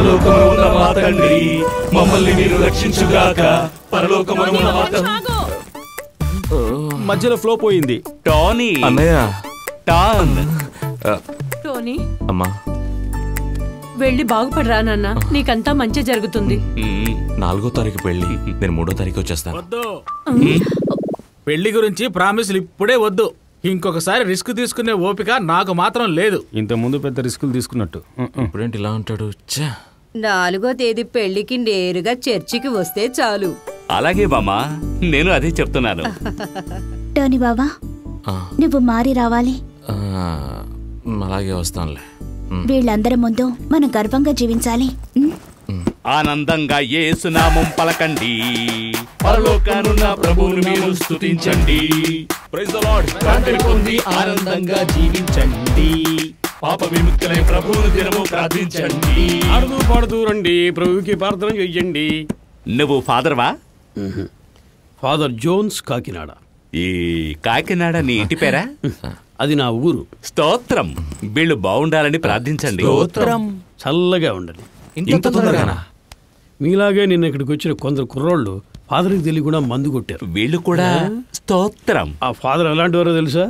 పరలోకమున ఉన్న మా తండ్రి మమ్మల్ని మీరు రక్షించుగాక. పరలోకమున ఉన్న మా తండ్రి. మధ్యలో ఫ్లో పోయింది. టోనీ అన్నయ్య. టోనీ అమ్మా వెళ్ళి బాగుపడరా నాన్న, నీకంతా మంచి జరుగుతుంది. 4వ తారీఖు పెళ్లి, నేను 3వ తారీఖు వచ్చేస్తాను. వద్దు, పెళ్లి గురించి ప్రామిస్లు ఇప్పుడే వద్దు. ఇంకొకసారి రిస్క్ తీసుకునే ఓపిక నాకు మాత్రం లేదు. ఇంత ముందు పెద్ద రిస్కులు తీసుకున్నట్టు. ఇప్పుడేంటి ఇలా ఉంటాడు? 4వ తేదీ పెళ్లికి నేరుగా చర్చికి వస్తే చాలు. అలాగే బామ్మా, నేను అదే చెప్తున్నాను. టోనీ బావా, నువ్వు మారి రావాలి. అలాగే వస్తానులే. వీళ్ళందరి ముందు మనం గర్వంగా జీవించాలి. ఆనందంగా యేసు నామం పలకండి, పరలోకానున్న ప్రభువును మీరు స్తుతించండి. Praise the Lord. శాంతిని పొంది ఆనందంగా జీవించండి. పాప విముక్తులై ప్రభువును దినము ప్రార్థించండి. ఆడుతూ పాడుతూ రండి, ప్రభువుకి ప్రార్థన చెయ్యండి. నువ్వు ఫాదర్వా? Father Jones, Kakinada. ఈ కాకినాడ నీ ఇంటి పేరా? అది నా ఊరు. స్తోత్రం. వీళ్ళు బాగుండాలని ప్రార్థించండి. చల్లగా ఉండాలి. ఇంత తొందరగానా? మీలాగే నిన్న ఇక్కడికి వచ్చిన కొందరు కుర్రోళ్ళు ఫాదర్కి తెలియకుండా మందు కొట్టారు. వీళ్ళు కూడా స్తోత్రం. ఆ ఫాదర్ ఎలాంటి వారో తెలుసా?